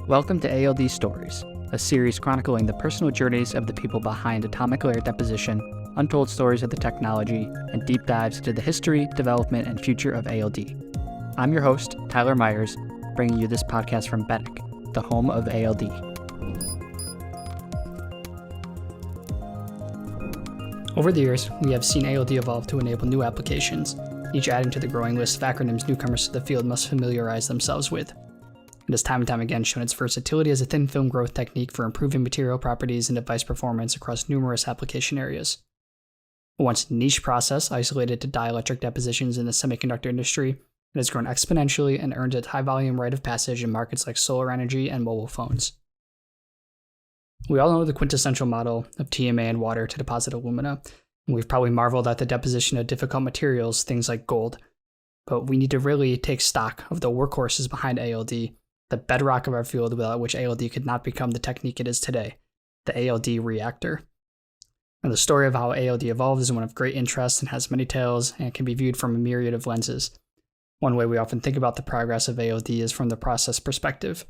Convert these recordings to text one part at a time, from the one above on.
Welcome to ALD Stories, a series chronicling the personal journeys of the people behind atomic layer deposition, untold stories of the technology, and deep dives into the history, development, and future of ALD. I'm your host, Tyler Myers, bringing you this podcast from Benek, the home of ALD. Over the years, we have seen ALD evolve to enable new applications, each adding to the growing list of acronyms newcomers to the field must familiarize themselves with. It has time and time again shown its versatility as a thin film growth technique for improving material properties and device performance across numerous application areas. A once niche process isolated to dielectric depositions in the semiconductor industry, it has grown exponentially and earned its high volume rite of passage in markets like solar energy and mobile phones. We all know the quintessential model of TMA and water to deposit alumina, and we've probably marveled at the deposition of difficult materials, things like gold. But we need to really take stock of the workhorses behind ALD, the bedrock of our field without which ALD could not become the technique it is today, the ALD Reactor. And the story of how ALD evolved is one of great interest and has many tales and can be viewed from a myriad of lenses. One way we often think about the progress of ALD is from the process perspective,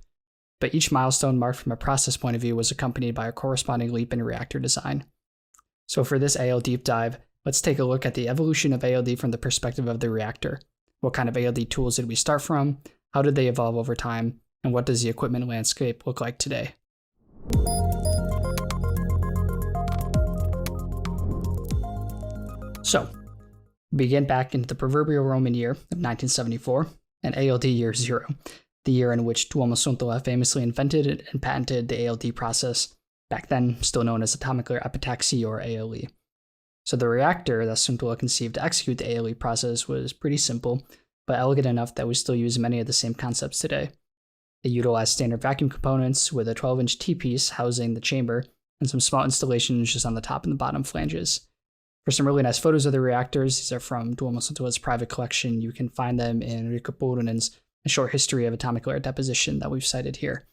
but each milestone marked from a process point of view was accompanied by a corresponding leap in reactor design. So for this ALD deep dive, let's take a look at the evolution of ALD from the perspective of the reactor. What kind of ALD tools did we start from? How did they evolve over time? And what does the equipment landscape look like today? So, we begin back into the proverbial Roman year of 1974, and ALD year 0, the year in which Suntola famously invented and patented the ALD process, back then still known as atomic layer epitaxy or ALE. So the reactor that Suntola conceived to execute the ALE process was pretty simple, but elegant enough that we still use many of the same concepts today. It utilized standard vacuum components with a 12-inch T-piece housing the chamber and some small installations just on the top and the bottom flanges. For some really nice photos of the reactors, these are from Suntola's private collection. You can find them in Riikka Purunen's A Short History of Atomic Layer Deposition that we've cited here.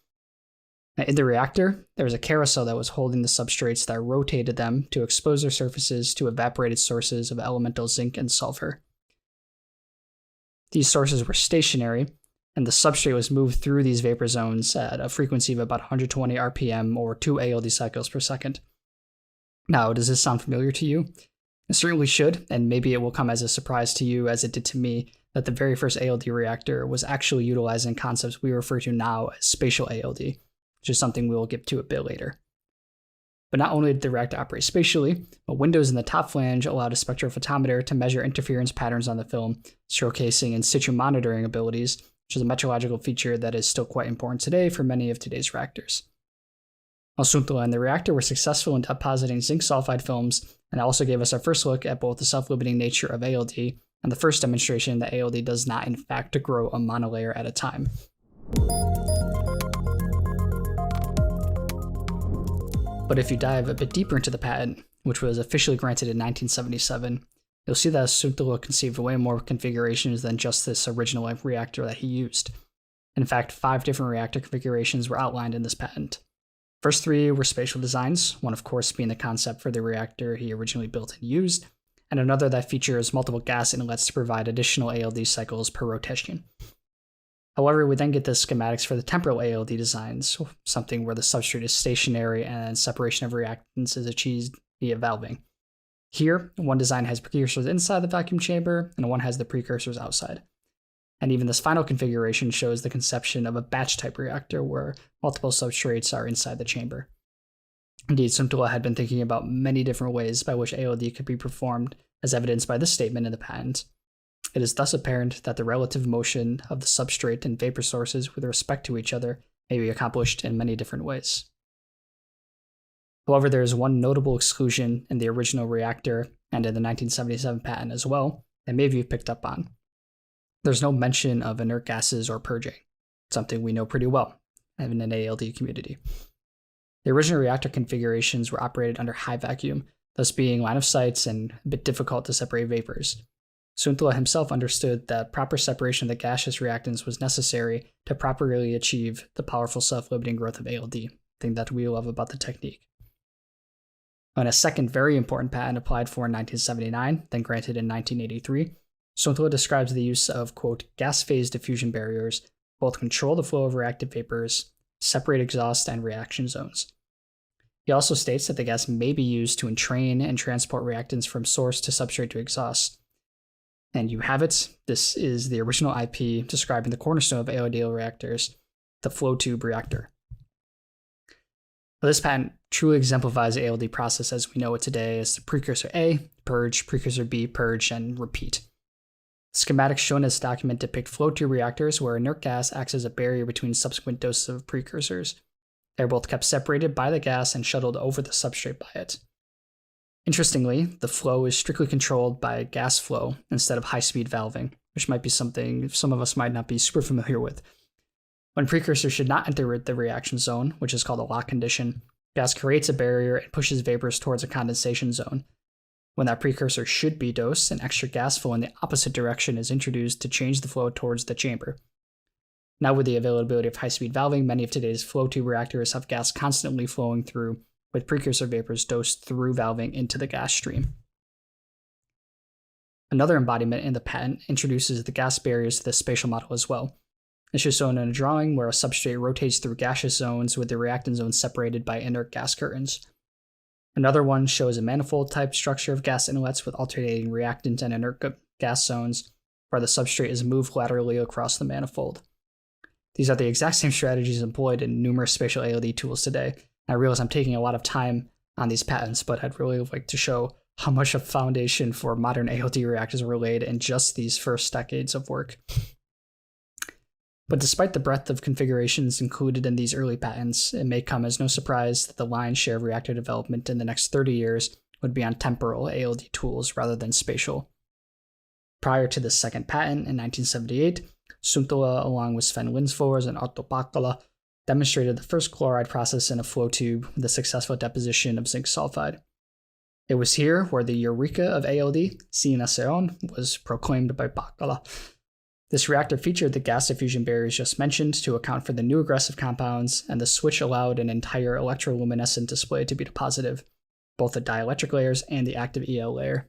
Now, in the reactor, there was a carousel that was holding the substrates that rotated them to expose their surfaces to evaporated sources of elemental zinc and sulfur. These sources were stationary, and the substrate was moved through these vapor zones at a frequency of about 120 RPM or 2 ALD cycles per second. Now, does this sound familiar to you? It certainly should, and maybe it will come as a surprise to you as it did to me that the very first ALD reactor was actually utilizing concepts we refer to now as spatial ALD, which is something we will get to a bit later. But not only did the reactor operate spatially, but windows in the top flange allowed a spectrophotometer to measure interference patterns on the film, showcasing in situ monitoring abilities, which is a metrological feature that is still quite important today for many of today's reactors. While Suntola and the reactor were successful in depositing zinc sulfide films, and also gave us our first look at both the self-limiting nature of ALD and the first demonstration that ALD does not in fact grow a monolayer at a time. But if you dive a bit deeper into the patent, which was officially granted in 1977, you'll see that Suntola conceived way more configurations than just this original reactor that he used. In fact, 5 different reactor configurations were outlined in this patent. First 3 were spatial designs, one of course being the concept for the reactor he originally built and used, and another that features multiple gas inlets to provide additional ALD cycles per rotation. However, we then get the schematics for the temporal ALD designs, something where the substrate is stationary and separation of reactants is achieved via valving. Here, one design has precursors inside the vacuum chamber, and one has the precursors outside. And even this final configuration shows the conception of a batch-type reactor where multiple substrates are inside the chamber. Indeed, Suntola had been thinking about many different ways by which ALD could be performed, as evidenced by this statement in the patent. It is thus apparent that the relative motion of the substrate and vapor sources with respect to each other may be accomplished in many different ways. However, there is one notable exclusion in the original reactor and in the 1977 patent as well that maybe you've picked up on. There's no mention of inert gases or purging, something we know pretty well, even in the ALD community. The original reactor configurations were operated under high vacuum, thus being line of sight and a bit difficult to separate vapors. Suntola himself understood that proper separation of the gaseous reactants was necessary to properly achieve the powerful self-limiting growth of ALD, thing that we love about the technique. On a second very important patent applied for in 1979, then granted in 1983, Suntola describes the use of, quote, gas phase diffusion barriers, both control the flow of reactive vapors separate exhaust and reaction zones. He also states that the gas may be used to entrain and transport reactants from source to substrate to exhaust. And you have it. This is the original IP describing the cornerstone of ALD reactors, the flow tube reactor. Now, this patent truly exemplifies the ALD process as we know it today as the precursor A, purge, precursor B, purge, and repeat. The schematics shown in this document depict flow tube reactors where inert gas acts as a barrier between subsequent doses of precursors. They are both kept separated by the gas and shuttled over the substrate by it. Interestingly, the flow is strictly controlled by gas flow instead of high-speed valving, which might be something some of us might not be super familiar with. When precursors should not enter the reaction zone, which is called a lock condition, gas creates a barrier and pushes vapors towards a condensation zone. When that precursor should be dosed, an extra gas flow in the opposite direction is introduced to change the flow towards the chamber. Now with the availability of high-speed valving, many of today's flow tube reactors have gas constantly flowing through, with precursor vapors dosed through valving into the gas stream. Another embodiment in the patent introduces the gas barriers to the spatial model as well. This is shown in a drawing where a substrate rotates through gaseous zones with the reactant zones separated by inert gas curtains. Another one shows a manifold-type structure of gas inlets with alternating reactant and inert gas zones, where the substrate is moved laterally across the manifold. These are the exact same strategies employed in numerous spatial ALD tools today. I realize I'm taking a lot of time on these patents, but I'd really like to show how much a foundation for modern ALD reactors were laid in just these first decades of work. But despite the breadth of configurations included in these early patents, it may come as no surprise that the lion's share of reactor development in the next 30 years would be on temporal ALD tools rather than spatial. Prior to the second patent in 1978, Suntola, along with Sven Lindfors and Otto Pakkala, demonstrated the first chloride process in a flow tube with the successful deposition of zinc sulfide. It was here where the eureka of ALD, sine seon, was proclaimed by Pakkala. This reactor featured the gas diffusion barriers just mentioned to account for the new aggressive compounds, and the switch allowed an entire electroluminescent display to be deposited, both the dielectric layers and the active EL layer.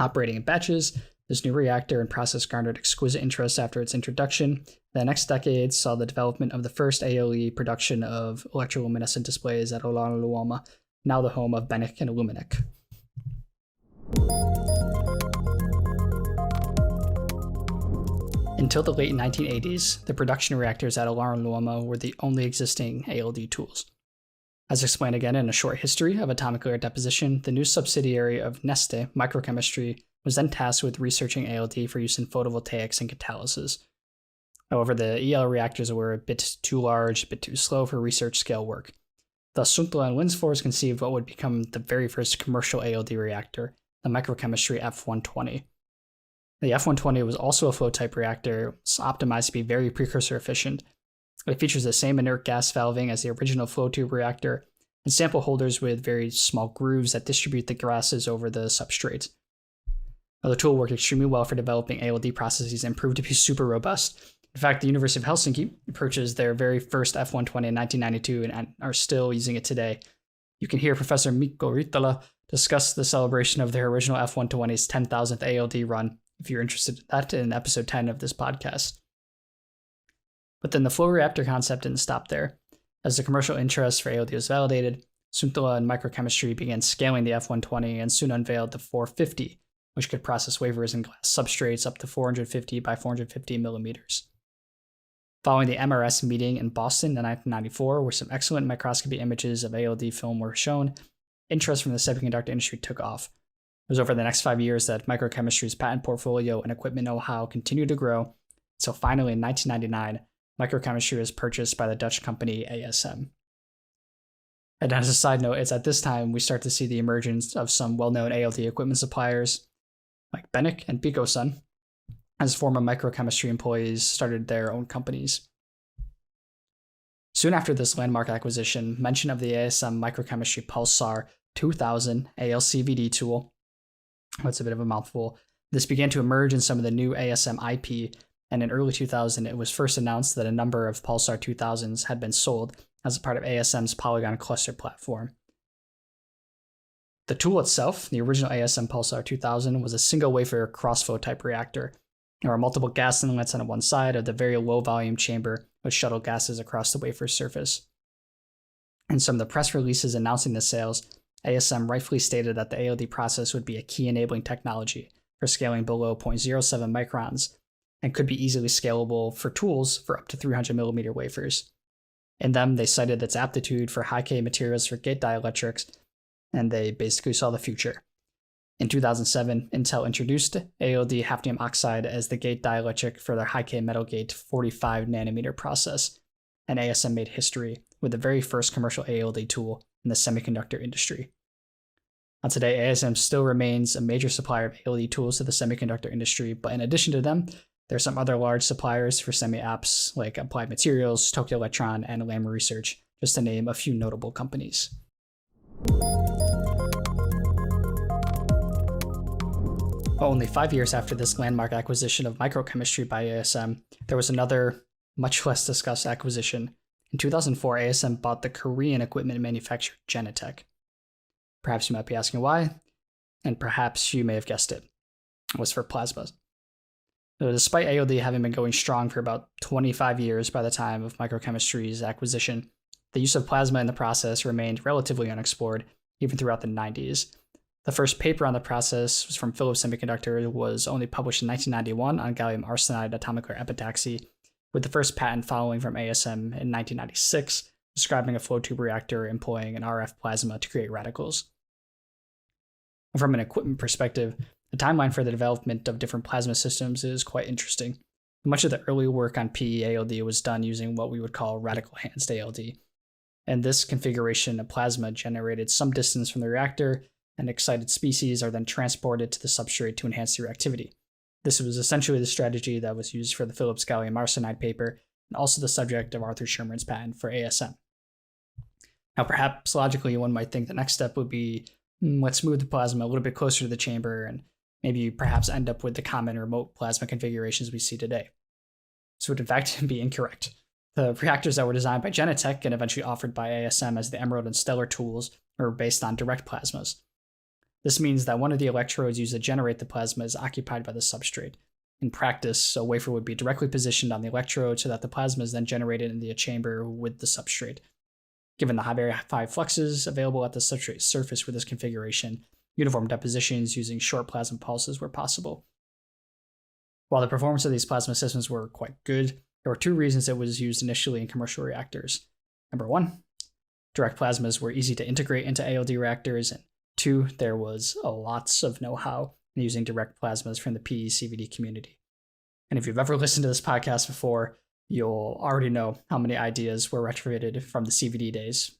Operating in batches, this new reactor and process garnered exquisite interest after its introduction. The next decade saw the development of the first ALE production of electroluminescent displays at Olaoluoma, now the home of Bennick and Illuminic. Until the late 1980s, the production reactors at Olaoluoma were the only existing ALD tools. As explained again in a short history of atomic layer deposition, the new subsidiary of Neste, Microchemistry, was then tasked with researching ALD for use in photovoltaics and catalysis. However, the EL reactors were a bit too large, a bit too slow for research scale work. Thus, Suntola and Lindfors conceived what would become the very first commercial ALD reactor, the Microchemistry F120. The F120 was also a flow-type reactor, optimized to be very precursor efficient. It features the same inert gas valving as the original flow tube reactor, and sample holders with very small grooves that distribute the gases over the substrate. Now, the tool worked extremely well for developing ALD processes and proved to be super robust. In fact, the University of Helsinki purchased their very first F120 in 1992 and are still using it today. You can hear Professor Mikko Riittala discuss the celebration of their original F120's 10,000th ALD run, if you're interested in that, in episode 10 of this podcast. But then the flow reactor concept didn't stop there. As the commercial interest for ALD was validated, Suntola and Microchemistry began scaling the F120 and soon unveiled the 450, which could process wafers and glass substrates up to 450 by 450 millimeters. Following the MRS meeting in Boston in 1994, where some excellent microscopy images of ALD film were shown, interest from the semiconductor industry took off. It was over the next 5 years that Microchemistry's patent portfolio and equipment know-how continued to grow, until finally in 1999, Microchemistry was purchased by the Dutch company ASM. And as a side note, it's at this time we start to see the emergence of some well-known ALD equipment suppliers, like Bennick and Picosun, as former Microchemistry employees started their own companies. Soon after this landmark acquisition, mention of the ASM Microchemistry Pulsar 2000 ALCVD tool, that's a bit of a mouthful, this began to emerge in some of the new ASM IP, and in early 2000 it was first announced that a number of Pulsar 2000s had been sold as a part of ASM's Polygon cluster platform. The tool itself, the original ASM Pulsar 2000, was a single wafer crossflow type reactor. There are multiple gas inlets on one side of the very low volume chamber, which shuttle gases across the wafer's surface. In some of the press releases announcing the sales, ASM rightfully stated that the ALD process would be a key enabling technology for scaling below 0.07 microns and could be easily scalable for tools for up to 300mm wafers. In them, they cited its aptitude for high-K materials for gate dielectrics, and they basically saw the future. In 2007, Intel introduced ALD hafnium oxide as the gate dielectric for their high-K metal gate 45nm process, and ASM made history with the very first commercial ALD tool in the semiconductor industry. Now today, ASM still remains a major supplier of ALD tools to the semiconductor industry, but in addition to them, there are some other large suppliers for semi-apps like Applied Materials, Tokyo Electron, and Lam Research, just to name a few notable companies. Only 5 years after this landmark acquisition of microchemistry by ASM, there was another, much less discussed acquisition. In 2004, ASM bought the Korean equipment manufacturer Genetech. Perhaps you might be asking why, and perhaps you may have guessed it. It was for plasmas. So despite ALD having been going strong for about 25 years by the time of microchemistry's acquisition, the use of plasma in the process remained relatively unexplored, even throughout the 90s. The first paper on the process was from Philips Semiconductor, was only published in 1991 on gallium arsenide atomic layer epitaxy, with the first patent following from ASM in 1996, describing a flow tube reactor employing an RF plasma to create radicals. From an equipment perspective, the timeline for the development of different plasma systems is quite interesting. Much of the early work on PE ALD was done using what we would call radical-enhanced ALD, and this configuration of plasma generated some distance from the reactor, and excited species are then transported to the substrate to enhance the reactivity. This was essentially the strategy that was used for the Philips gallium arsenide paper, and also the subject of Arthur Sherman's patent for ASM. Now, perhaps logically, one might think the next step would be, let's move the plasma a little bit closer to the chamber and maybe perhaps end up with the common remote plasma configurations we see today. This would in fact be incorrect. The reactors that were designed by Genetech and eventually offered by ASM as the Emerald and Stellar tools were based on direct plasmas. This means that one of the electrodes used to generate the plasma is occupied by the substrate. In practice, a wafer would be directly positioned on the electrode so that the plasma is then generated in the chamber with the substrate. Given the very high fluxes available at the substrate surface with this configuration, uniform depositions using short plasma pulses were possible. While the performance of these plasma systems were quite good, there were two reasons it was used initially in commercial reactors. Number one, direct plasmas were easy to integrate into ALD reactors, and two, there was lots of know-how in using direct plasmas from the PE-CVD community. And if you've ever listened to this podcast before, you'll already know how many ideas were retrofitted from the CVD days.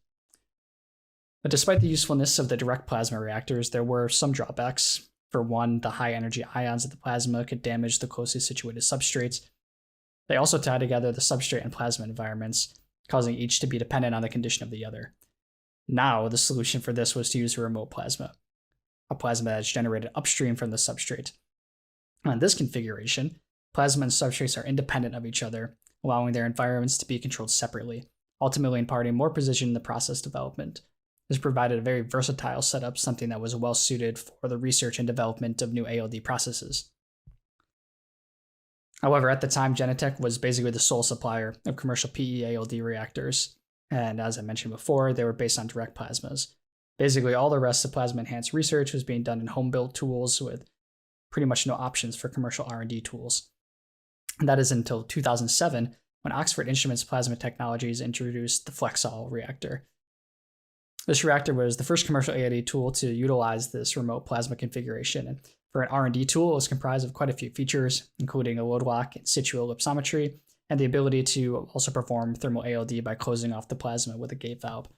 But despite the usefulness of the direct plasma reactors, there were some drawbacks. For one, the high energy ions of the plasma could damage the closely situated substrates. They also tie together the substrate and plasma environments, causing each to be dependent on the condition of the other. Now, the solution for this was to use a remote plasma, a plasma that is generated upstream from the substrate. On this configuration, plasma and substrates are independent of each other, allowing their environments to be controlled separately, ultimately imparting more precision in the process development. This provided a very versatile setup, something that was well suited for the research and development of new ALD processes. However, at the time, Genetech was basically the sole supplier of commercial PE ALD reactors, and as I mentioned before, they were based on direct plasmas. Basically, all the rest of plasma-enhanced research was being done in home-built tools with pretty much no options for commercial R&D tools. And that is until 2007, when Oxford Instruments Plasma Technologies introduced the Flexol reactor. This reactor was the first commercial ALD tool to utilize this remote plasma configuration, and for an R&D tool, it was comprised of quite a few features, including a load lock in situ ellipsometry, and the ability to also perform thermal ALD by closing off the plasma with a gate valve.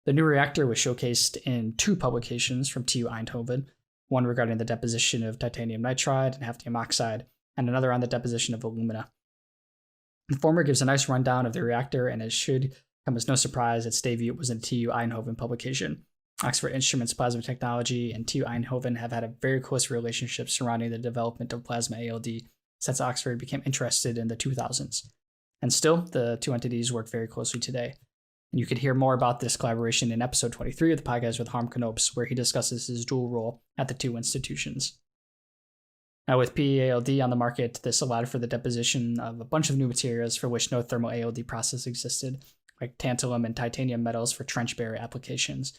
The new reactor was showcased in two publications from TU Eindhoven, one regarding the deposition of titanium nitride and hafnium oxide, and another on the deposition of alumina. The former gives a nice rundown of the reactor, and it should come as no surprise its debut was in TU Eindhoven publication. Oxford Instruments Plasma Technology and TU Eindhoven have had a very close relationship surrounding the development of plasma ALD since Oxford became interested in the 2000s. And still, the two entities work very closely today. And you could hear more about this collaboration in episode 23 of the podcast with Harm Knopes, where he discusses his dual role at the two institutions. Now, with PEALD on the market, this allowed for the deposition of a bunch of new materials for which no thermal ALD process existed, like tantalum and titanium metals for trench barrier applications.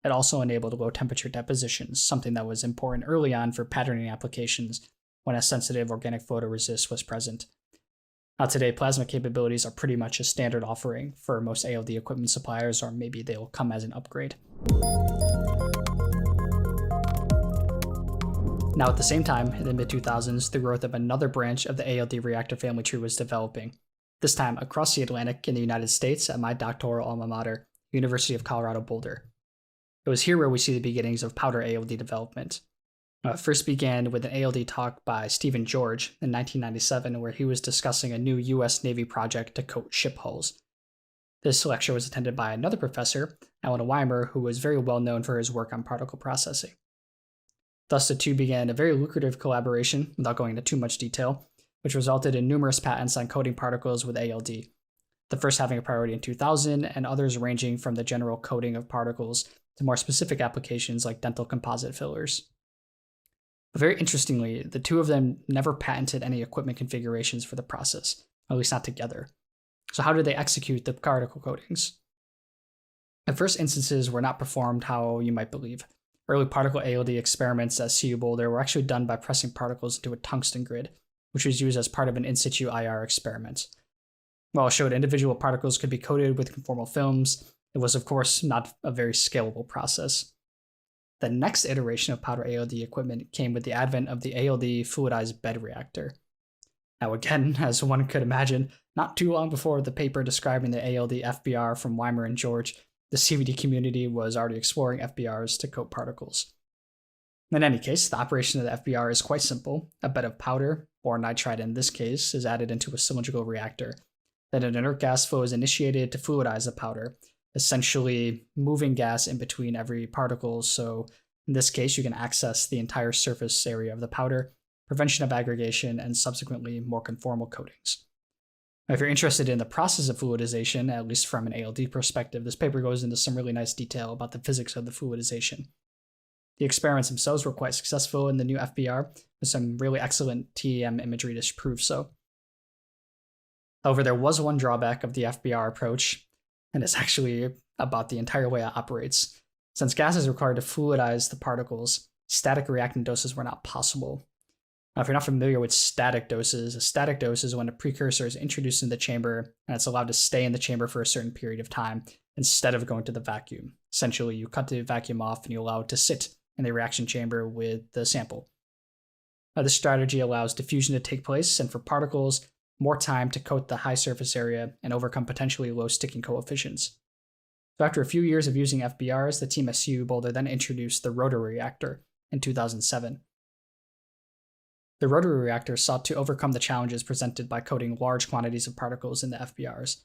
It also enabled low temperature depositions, something that was important early on for patterning applications when a sensitive organic photoresist was present. Now, today, plasma capabilities are pretty much a standard offering for most ALD equipment suppliers, or maybe they'll come as an upgrade. Now, at the same time, in the mid-2000s, the growth of another branch of the ALD reactor family tree was developing, this time across the Atlantic in the United States at my doctoral alma mater, University of Colorado Boulder. It was here where we see the beginnings of powder ALD development. It first began with an ALD talk by Stephen George in 1997, where he was discussing a new US Navy project to coat ship hulls. This lecture was attended by another professor, Alan Weimer, who was very well known for his work on particle processing. Thus, the two began a very lucrative collaboration, without going into too much detail, which resulted in numerous patents on coating particles with ALD, the first having a priority in 2000, and others ranging from the general coating of particles to more specific applications like dental composite fillers. But very interestingly, the two of them never patented any equipment configurations for the process, at least not together. So how did they execute the particle coatings? The first instances were not performed how you might believe. Early particle ALD experiments at CU Boulder were actually done by pressing particles into a tungsten grid, which was used as part of an in situ IR experiment. While it showed individual particles could be coated with conformal films, it was of course not a very scalable process. The next iteration of powder ALD equipment came with the advent of the ALD fluidized bed reactor. Now again, as one could imagine, not too long before the paper describing the ALD FBR from Weimer and George, the CVD community was already exploring FBRs to coat particles. In any case, the operation of the FBR is quite simple. A bed of powder, or nitride in this case, is added into a cylindrical reactor. Then an inert gas flow is initiated to fluidize the powder, essentially moving gas in between every particle, so in this case you can access the entire surface area of the powder, prevention of aggregation, and subsequently more conformal coatings. Now, if you're interested in the process of fluidization, at least from an ALD perspective, this paper goes into some really nice detail about the physics of the fluidization. The experiments themselves were quite successful in the new FBR, with some really excellent TEM imagery to prove so. However, there was one drawback of the FBR approach, and it's actually about the entire way it operates. Since gas is required to fluidize the particles, static reactant doses were not possible. Now, if you're not familiar with static doses, a static dose is when a precursor is introduced in the chamber and it's allowed to stay in the chamber for a certain period of time instead of going to the vacuum. Essentially, you cut the vacuum off and you allow it to sit in the reaction chamber with the sample. Now, this strategy allows diffusion to take place, and for particles, more time to coat the high surface area and overcome potentially low sticking coefficients. So after a few years of using FBRs, the team at CU Boulder then introduced the rotary reactor in 2007. The rotary reactor sought to overcome the challenges presented by coating large quantities of particles in the FBRs.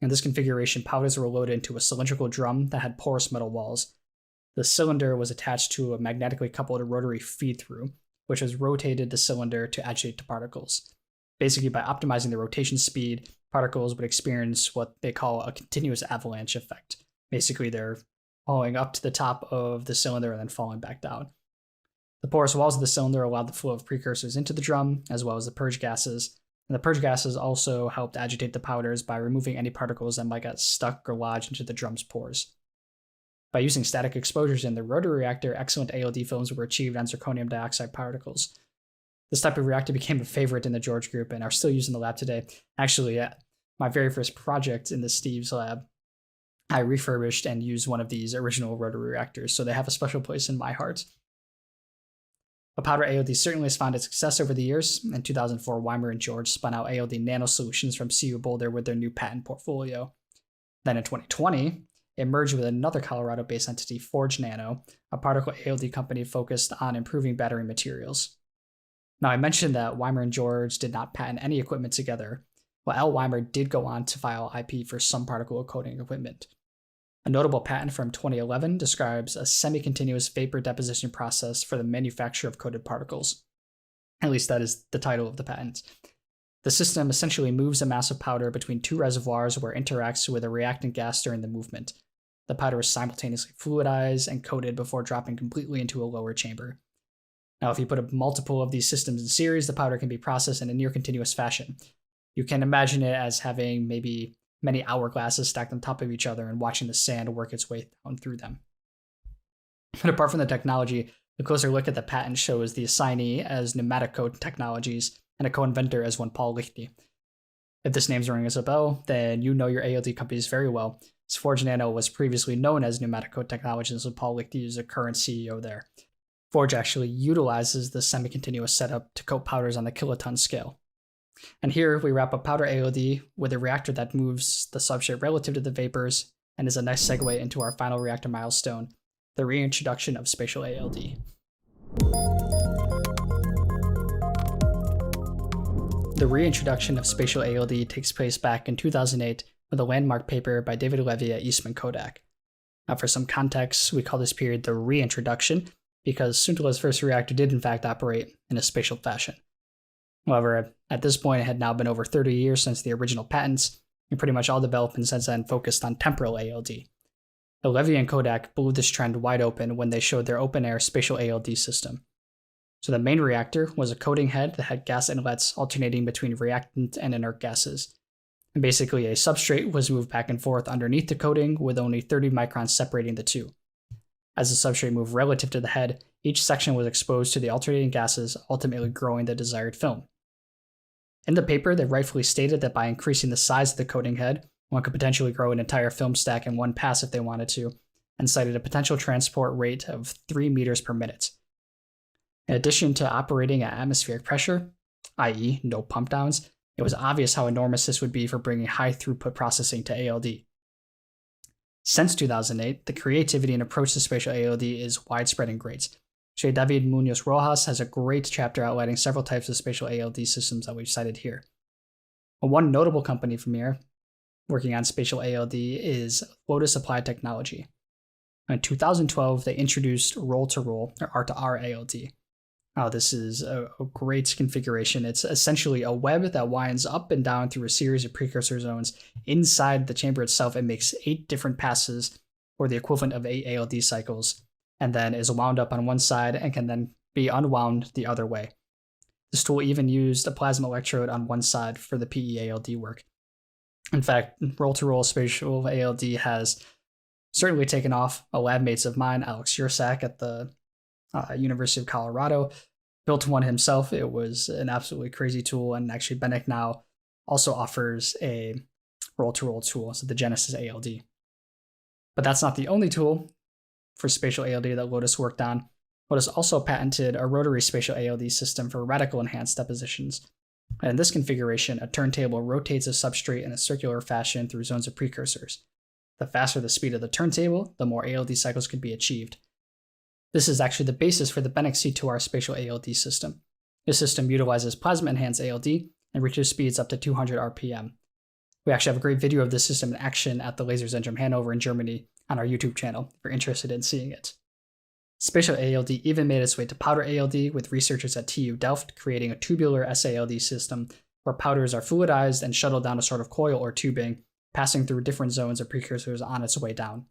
In this configuration, powders were loaded into a cylindrical drum that had porous metal walls. The cylinder was attached to a magnetically coupled rotary feed-through, which was rotated the cylinder to agitate the particles. Basically, by optimizing the rotation speed, particles would experience what they call a continuous avalanche effect. Basically, they're falling up to the top of the cylinder and then falling back down. The porous walls of the cylinder allowed the flow of precursors into the drum, as well as the purge gases. And the purge gases also helped agitate the powders by removing any particles that might get stuck or lodged into the drum's pores. By using static exposures in the rotary reactor, excellent ALD films were achieved on zirconium dioxide particles. This type of reactor became a favorite in the George group and are still used in the lab today. Actually, my very first project in the Steve's lab, I refurbished and used one of these original rotary reactors, so they have a special place in my heart. But powder ALD certainly has found its success over the years. In 2004, Weimer and George spun out ALD Nano Solutions from CU Boulder with their new patent portfolio. Then in 2020, it merged with another Colorado-based entity, Forge Nano, a particle ALD company focused on improving battery materials. Now, I mentioned that Weimer and George did not patent any equipment together. Well, L. Weimer did go on to file IP for some particle coating equipment. A notable patent from 2011 describes a semi-continuous vapor deposition process for the manufacture of coated particles. At least that is the title of the patent. The system essentially moves a mass of powder between two reservoirs where it interacts with a reactant gas during the movement. The powder is simultaneously fluidized and coated before dropping completely into a lower chamber. Now, if you put a multiple of these systems in series, the powder can be processed in a near continuous fashion. You can imagine it as having maybe many hourglasses stacked on top of each other and watching the sand work its way down through them. But apart from the technology, a closer look at the patent shows the assignee as Pneumatico Technologies and a co-inventor as one Paul Lichty. If this name's ringing us a bell, then you know your ALD companies very well, as Forge Nano was previously known as Pneumatico Technologies, and Paul Lichty is the current CEO there. Forge actually utilizes the semi-continuous setup to coat powders on the kiloton scale. And here we wrap up powder ALD with a reactor that moves the substrate relative to the vapors and is a nice segue into our final reactor milestone, the reintroduction of spatial ALD. The reintroduction of spatial ALD takes place back in 2008 with a landmark paper by David Levy at Eastman Kodak. Now, for some context, we call this period the reintroduction because Suntola's first reactor did in fact operate in a spatial fashion. However, at this point, it had now been over 30 years since the original patents, and pretty much all development since then focused on temporal ALD. Levy and Kodak blew this trend wide open when they showed their open-air spatial ALD system. So the main reactor was a coating head that had gas inlets alternating between reactant and inert gases. And basically, a substrate was moved back and forth underneath the coating with only 30 microns separating the two. As the substrate moved relative to the head, each section was exposed to the alternating gases, ultimately growing the desired film. In the paper, they rightfully stated that by increasing the size of the coating head, one could potentially grow an entire film stack in one pass if they wanted to, and cited a potential transport rate of 3 meters per minute. In addition to operating at atmospheric pressure, i.e. no pump downs, it was obvious how enormous this would be for bringing high throughput processing to ALD. Since 2008, the creativity and approach to spatial ALD is widespread and great. J. David Munoz Rojas has a great chapter outlining several types of spatial ALD systems that we've cited here. One notable company from here working on spatial ALD is Lotus Applied Technology. In 2012, they introduced roll-to-roll, or R-to-R ALD. Now, this is a great configuration. It's essentially a web that winds up and down through a series of precursor zones. Inside the chamber itself, it makes 8 different passes, or the equivalent of 8 ALD cycles, and then is wound up on one side and can then be unwound the other way. This tool even used a plasma electrode on one side for the PE-ALD work. In fact, roll-to-roll spatial ALD has certainly taken off. A lab mate of mine, Alex Yursak at the University of Colorado, built one himself. It was an absolutely crazy tool, and actually Bennick now also offers a roll-to-roll tool, so the Genesis ALD. But that's not the only tool for spatial ALD that Lotus worked on. Lotus also patented a rotary spatial ALD system for radical enhanced depositions. And in this configuration, a turntable rotates a substrate in a circular fashion through zones of precursors. The faster the speed of the turntable, the more ALD cycles can be achieved. This is actually the basis for the Bennick C2R spatial ALD system. This system utilizes plasma-enhanced ALD and reaches speeds up to 200 RPM. We actually have a great video of this system in action at the Laserzentrum Hanover in Germany on our YouTube channel if you're interested in seeing it. Spatial ALD even made its way to powder ALD, with researchers at TU Delft creating a tubular SALD system where powders are fluidized and shuttled down a sort of coil or tubing, passing through different zones of precursors on its way down.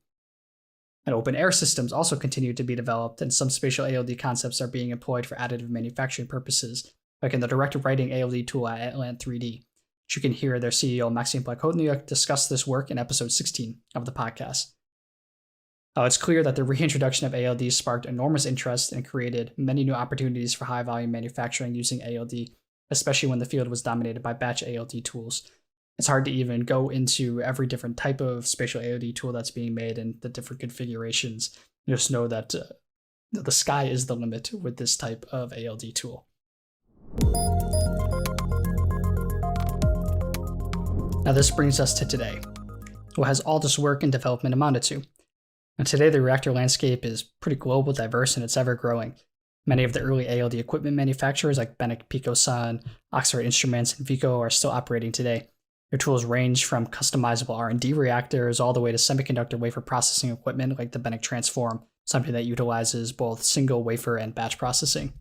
And open air systems also continue to be developed, and some spatial ALD concepts are being employed for additive manufacturing purposes, like in the directed writing ALD tool at Atlant 3D. You can hear their CEO Maxim Plakhotniuk discuss this work in episode 16 of the podcast. It's clear that the reintroduction of ALD sparked enormous interest and created many new opportunities for high-volume manufacturing using ALD, especially when the field was dominated by batch ALD tools. It's hard to even go into every different type of spatial ALD tool that's being made and the different configurations. Just know that the sky is the limit with this type of ALD tool. Now this brings us to today. What has all this work and development amounted to? And today the reactor landscape is pretty global, diverse, and it's ever growing. Many of the early ALD equipment manufacturers like Bennick, Picosun, Oxford Instruments, and Vico are still operating today. Their tools range from customizable R&D reactors all the way to semiconductor wafer processing equipment like the Bennick Transform, something that utilizes both single wafer and batch processing.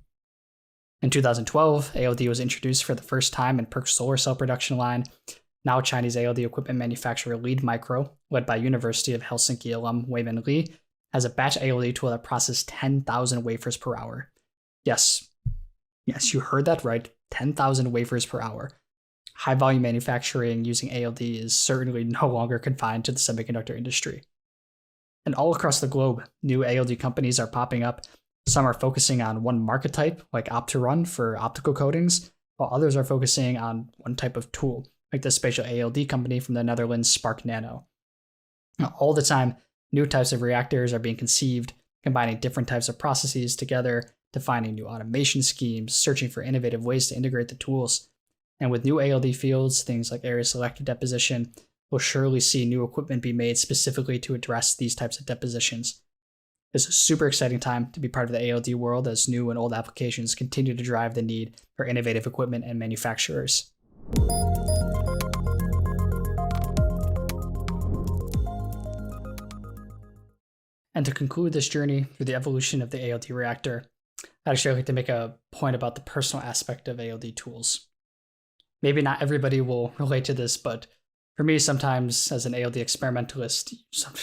In 2012, ALD was introduced for the first time in PERC's solar cell production line. Now Chinese ALD equipment manufacturer Lead Micro, led by University of Helsinki alum Weimin Lee, has a batch ALD tool that processes 10,000 wafers per hour. Yes, yes, you heard that right. 10,000 wafers per hour. High volume manufacturing using ALD is certainly no longer confined to the semiconductor industry. And all across the globe, new ALD companies are popping up. Some are focusing on one market type, like OptiRun for optical coatings, while others are focusing on one type of tool, like the spatial ALD company from the Netherlands, Spark Nano. Now, all the time, new types of reactors are being conceived, combining different types of processes together, defining new automation schemes, searching for innovative ways to integrate the tools. And with new ALD fields, things like area selective deposition, we'll surely see new equipment be made specifically to address these types of depositions. It's a super exciting time to be part of the ALD world as new and old applications continue to drive the need for innovative equipment and manufacturers. And to conclude this journey through the evolution of the ALD reactor, I'd actually like to make a point about the personal aspect of ALD tools. Maybe not everybody will relate to this, but for me, sometimes as an ALD experimentalist,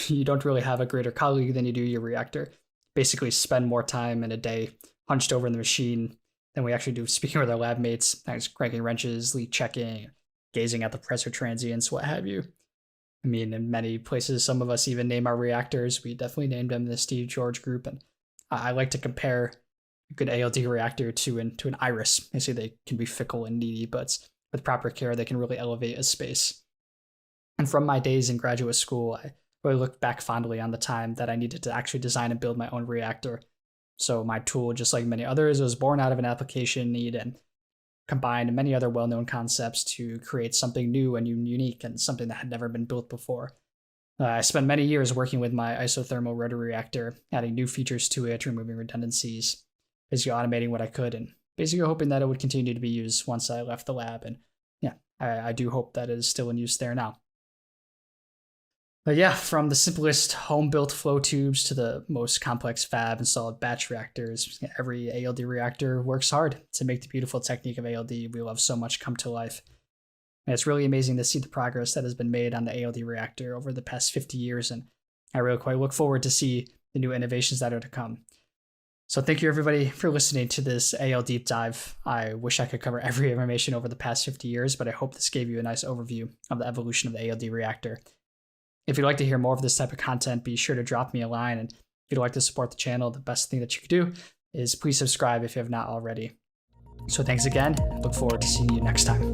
you don't really have a greater colleague than you do your reactor. Basically spend more time in a day hunched over in the machine than we actually do speaking with our lab mates, cranking wrenches, leak checking, gazing at the pressure transients, what have you. I mean, in many places, some of us even name our reactors. We definitely named them the Steve George group. And I like to compare a good ALD reactor to an iris. They say they can be fickle and needy, but with proper care, they can really elevate a space. And from my days in graduate school, I really look back fondly on the time that I needed to actually design and build my own reactor. So my tool, just like many others, was born out of an application need and combined many other well-known concepts to create something new and unique and something that had never been built before. I spent many years working with my isothermal rotary reactor, adding new features to it, removing redundancies, basically automating what I could, and basically hoping that it would continue to be used once I left the lab. And yeah, I do hope that it is still in use there now. But yeah, from the simplest home-built flow tubes to the most complex fab and solid batch reactors, every ALD reactor works hard to make the beautiful technique of ALD we love so much come to life. And it's really amazing to see the progress that has been made on the ALD reactor over the past 50 years, and I really quite look forward to see the new innovations that are to come. So thank you everybody for listening to this ALD deep dive. I wish I could cover every information over the past 50 years, but I hope this gave you a nice overview of the evolution of the ALD reactor. If you'd like to hear more of this type of content, be sure to drop me a line. And if you'd like to support the channel, the best thing that you could do is please subscribe if you have not already. So thanks again, and look forward to seeing you next time.